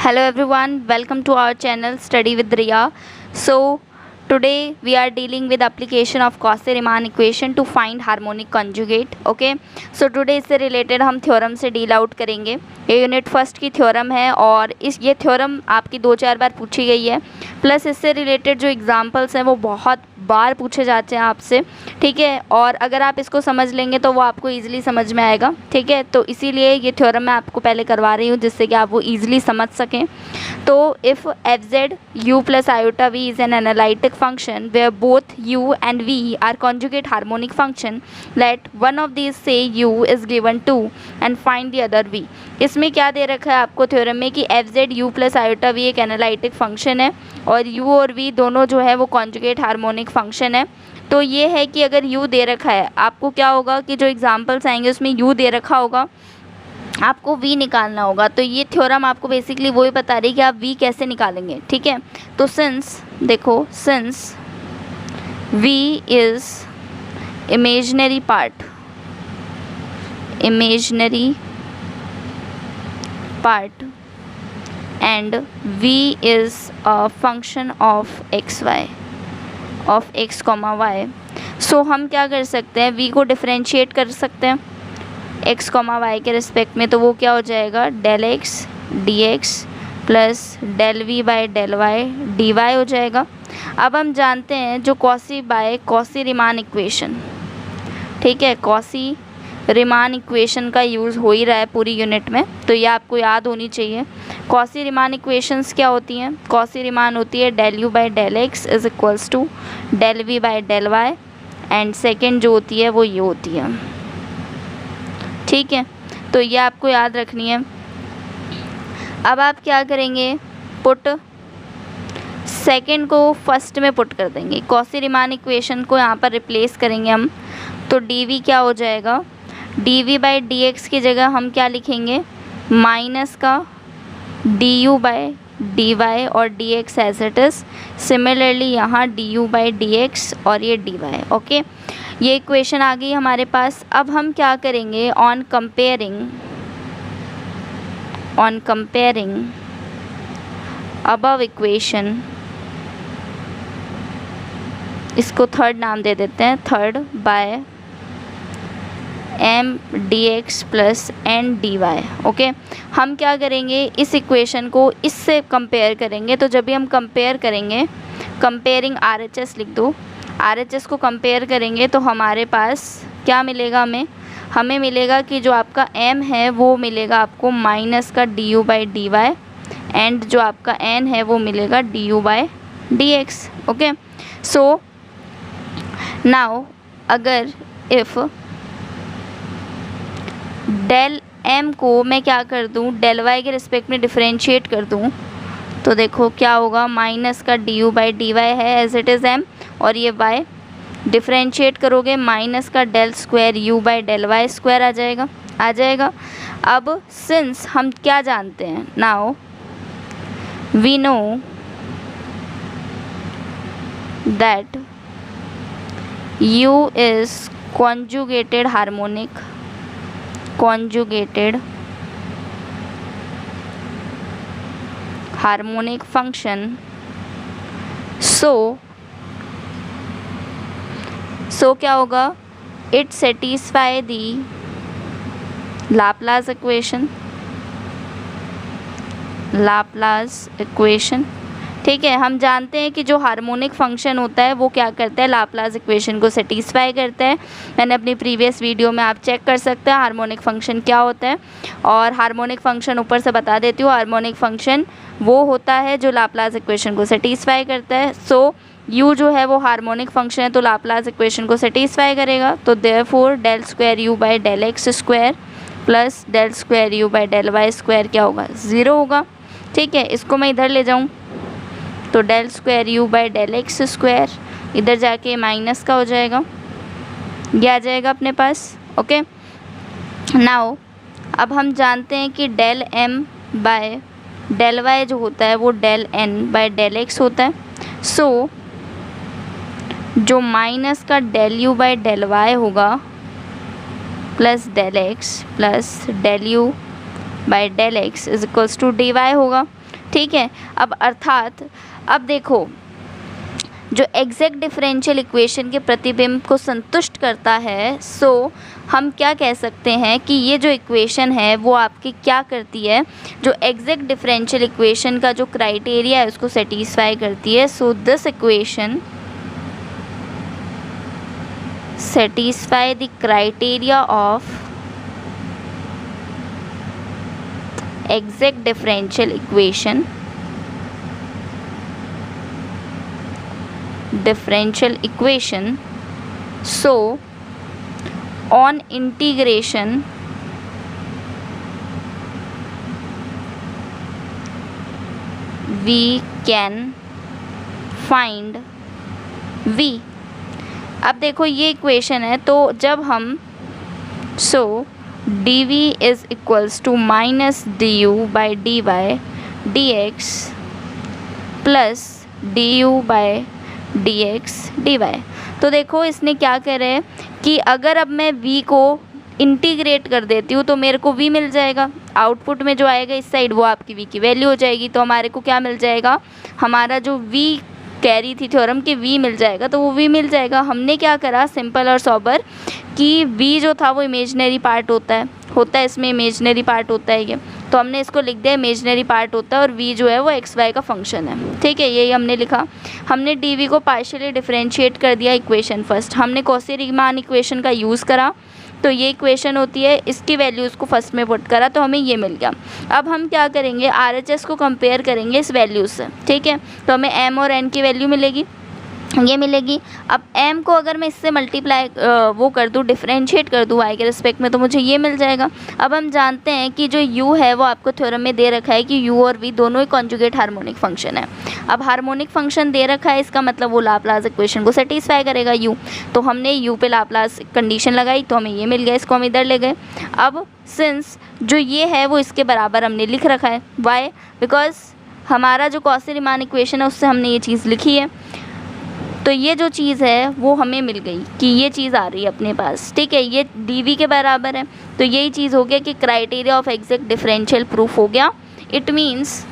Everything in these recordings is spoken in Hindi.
Hello everyone, welcome to our channel Study with Riya. So today we are dealing with application of Cauchy-Riemann equation to find harmonic conjugate. Okay, so today इससे रिलेटेड हम थ्योरम से डील आउट करेंगे। ये यूनिट फर्स्ट की थ्योरम है और ये थ्योरम आपकी 2-4 बार पूछी गई है, प्लस इससे रिलेटेड जो एग्जांपल्स हैं वो बहुत बार पूछे जाते हैं आपसे, ठीक है। और अगर आप इसको समझ लेंगे तो वो आपको ईजिली समझ में आएगा, ठीक है। तो इसीलिए ये थ्योरम मैं आपको पहले करवा रही हूँ जिससे कि आप वो ईजिली समझ सकें। तो if f z u plus iota v is an analytic function where both u and v are conjugate harmonic function, let one of these say u is given to and find the other v. इसमें क्या दे रखा है आपको थ्योरम में कि f z u plus iota v एक एनालिटिक फंक्शन है और यू और वी दोनों जो है वो कॉन्जुगेट हार्मोनिक फंक्शन है। तो ये है कि अगर u दे रखा है, आपको क्या होगा कि जो एग्जांपल्स आएंगे उसमें u दे रखा होगा, आपको v निकालना होगा। तो ये थ्योरम आपको बेसिकली वही बता रही है कि आप v कैसे निकालेंगे, ठीक है। तो सिंस देखो, since v is imaginary part and v is a function of xy of x, y। सो हम क्या कर सकते हैं, v को डिफरेंशिएट कर सकते हैं x, y के रिस्पेक्ट में। तो वो क्या हो जाएगा, del x dx plus del v by del y dy हो जाएगा। अब हम जानते हैं जो कॉची-रीमान इक्वेशन, ठीक है, कॉची-रीमान इक्वेशन का यूज़ हो ही रहा है पूरी यूनिट में, तो ये आपको याद होनी चाहिए। कॉची-रीमान इक्वेशंस क्या होती हैं, कॉची-रीमान होती है del u by del x is equals to del v by del y, and second जो होती है वो ये होती है, ठीक है। तो ये आपको याद रखनी है। अब आप क्या करेंगे, पुट सेकेंड को फर्स्ट में पुट कर देंगे, कॉची-रीमान इक्वेशन को यहाँ पर रिप्लेस करेंगे हम। तो डी वी क्या हो जाएगा, d v by d x की जगह हम क्या लिखेंगे, माइनस का d u by d y और d x as it is. Similarly यहाँ d u by d x और ये डी वाई। ओके, ये इक्वेशन आ गई हमारे पास। अब हम क्या करेंगे, ऑन कंपेयरिंग अबव इक्वेशन, इसको थर्ड नाम दे देते हैं, third by m d x plus n d y. Okay, हम क्या करेंगे, इस इक्वेशन को इससे कंपेयर करेंगे। तो जब भी हम कंपेयर करेंगे, कंपेयरिंग आर एच एस लिख दो, आर एच एस को कंपेयर करेंगे तो हमारे पास क्या मिलेगा, हमें मिलेगा कि जो आपका m है वो मिलेगा आपको माइनस का d u by d y, and जो आपका n है वो मिलेगा d u by d x. Okay, so now अगर इफ़ डेल m को मैं क्या कर दूँ, डेल y के रिस्पेक्ट में डिफरेंशिएट कर दूँ, तो देखो क्या होगा, माइनस का d u by d y है एज इट इज़ m, और ये y डिफरेंशिएट करोगे माइनस का del square u by del y square आ जाएगा। अब सिंस हम क्या जानते हैं, now we know that u is conjugated harmonic function, so क्या होगा, it satisfy the Laplace equation, ठीक है। हम जानते हैं कि जो हार्मोनिक फंक्शन होता है वो क्या करता है, लाप्लास इक्वेशन को सेटिस्फाई करता है। मैंने अपनी प्रीवियस वीडियो में आप चेक कर सकते हैं हार्मोनिक फंक्शन क्या होता है। और हार्मोनिक फंक्शन ऊपर से बता देती हूँ, हार्मोनिक फंक्शन वो होता है जो लाप्लास इक्वेशन को सेटिस्फाई करता है। सो u जो है वो हार्मोनिक फंक्शन है तो लाप्लास इक्वेशन को सेटिस्फाई करेगा। तो therefore del square u by del x square plus del square u by del y square क्या होगा, 0 होगा, ठीक है। इसको मैं इधर ले जाऊँ तो del square u by del x square इधर जाके माइनस का हो जाएगा, ये आ जाएगा अपने पास। ओके, नाउ अब हम जानते हैं कि del m by del y जो होता है वो del n by del x होता है। सो जो माइनस का del u by del y होगा plus del x plus del u by del x is equals to d y होगा। ठीक है। अब अर्थात अब देखो, जो एग्जैक्ट डिफरेंशियल इक्वेशन के प्रतिबिंब को संतुष्ट करता है, सो हम क्या कह सकते हैं कि ये जो इक्वेशन है वो आपकी क्या करती है, जो एग्जैक्ट डिफरेंशियल इक्वेशन का जो क्राइटेरिया है उसको सेटिस्फाई करती है। So this equation satisfy the criteria of exact differential equation so on integration we can find v। अब देखो ये इक्वेशन है, तो जब हम d v is equals to minus d u by d y d x plus d u by d x d y. तो देखो इसने क्या करे है कि अगर अब मैं v को इंटीग्रेट कर देती हूँ तो मेरे को v मिल जाएगा, आउटपुट में जो आएगा इस साइड वो आपकी v की वैल्यू हो जाएगी। तो हमारे को क्या मिल जाएगा, हमारा जो v कैरी थी थ्योरम कि v मिल जाएगा, तो वो v मिल जाएगा। हमने क्या करा, सिंपल और सॉबर, कि v जो था वो इमेजनरी पार्ट होता है इसमें इमेजनरी पार्ट होता है ये, तो हमने इसको लिख दिया इमेजनरी पार्ट होता है और v जो है वो एक्स वाई का फंक्शन है। ठीक है, यही हमने लिखा। हमने dv को पार्शियली डिफरेंशिएट कर दिया इक्वेशन फर्स्ट, हमने कॉची-रीमान इक्वेशन का यूज़ करा, तो ये इक्वेशन होती है, इसकी वैल्यूज़ को फर्स्ट में पुट करा तो हमें ये मिल गया। अब हम क्या करेंगे, RHS को कंपेयर करेंगे इस वैल्यूज़ से। ठीक है, तो हमें m और n की वैल्यू मिलेगी, ये मिलेगी। अब m को अगर मैं इससे मल्टीप्लाई वो कर दूँ, डिफरेंशिएट कर दूँ y के रिस्पेक्ट में, तो मुझे ये मिल जाएगा। अब हम जानते हैं कि जो u है वो आपको थ्योरम में दे रखा है कि u और v दोनों ही कॉन्जुगेट हार्मोनिक फंक्शन है। अब हार्मोनिक फंक्शन दे रखा है, इसका मतलब वो लाप्लास इक्वेशन को सेटिस्फाई करेगा u। तो हमने u पे लाप्लास कंडीशन लगाई तो हमें ये मिल गया, इसको हम इधर ले गए। अब सिंस जो ये है वो इसके बराबर हमने लिख रखा है, वाई, बिकॉज हमारा जो कॉची-रीमान इक्वेशन है उससे हमने ये चीज़ लिखी है, तो ये जो चीज़ है वो हमें मिल गई कि ये चीज़ आ रही है अपने पास। ठीक है, ये dv के बराबर है, तो यही चीज़ हो गया कि criteria of exact differential proof हो गया। इट मीन्स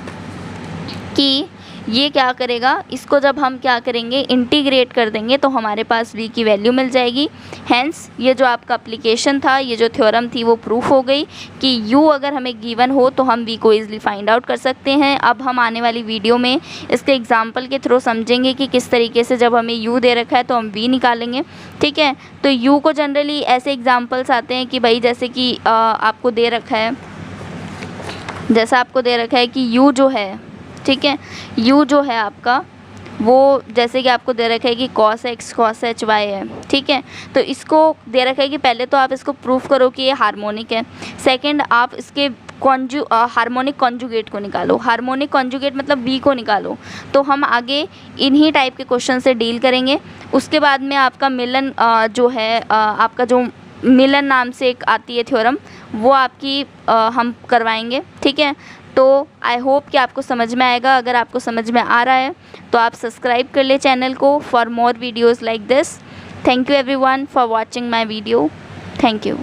कि ये क्या करेगा, इसको जब हम क्या करेंगे, इंटीग्रेट कर देंगे तो हमारे पास v की वैल्यू मिल जाएगी। हैंस ये जो आपका एप्लीकेशन था, ये जो थ्योरम थी वो प्रूफ हो गई कि u अगर हमें गिवन हो तो हम v को ईजिली फाइंड आउट कर सकते हैं। अब हम आने वाली वीडियो में इसके एग्जाम्पल के थ्रू समझेंगे कि किस तरीके से जब हमें u दे रखा है तो हम v निकालेंगे। ठीक है, तो u को जनरली ऐसे एग्जाम्पल्स आते हैं कि भाई जैसे कि आपको दे रखा है कि u जो है, ठीक है, u जो है आपका वो जैसे कि आपको दे रखा है कि cos x cos h y है। ठीक है, तो इसको दे रखा है कि पहले तो आप इसको प्रूफ करो कि ये हार्मोनिक है, सेकंड आप इसके हार्मोनिक कॉन्जुगेट को निकालो, हार्मोनिक कॉन्जुगेट मतलब v को निकालो। तो हम आगे इन्हीं टाइप के क्वेश्चन से डील करेंगे। उसके बाद में आपका मिलन जो है आपका जो मिलन नाम से एक आती है थ्योरम, वो आपकी हम करवाएंगे। ठीक है, तो आई होप कि आपको समझ में आएगा। अगर आपको समझ में आ रहा है तो आप सब्सक्राइब कर ले चैनल को for more videos like this. Thank you everyone for watching my video. Thank you.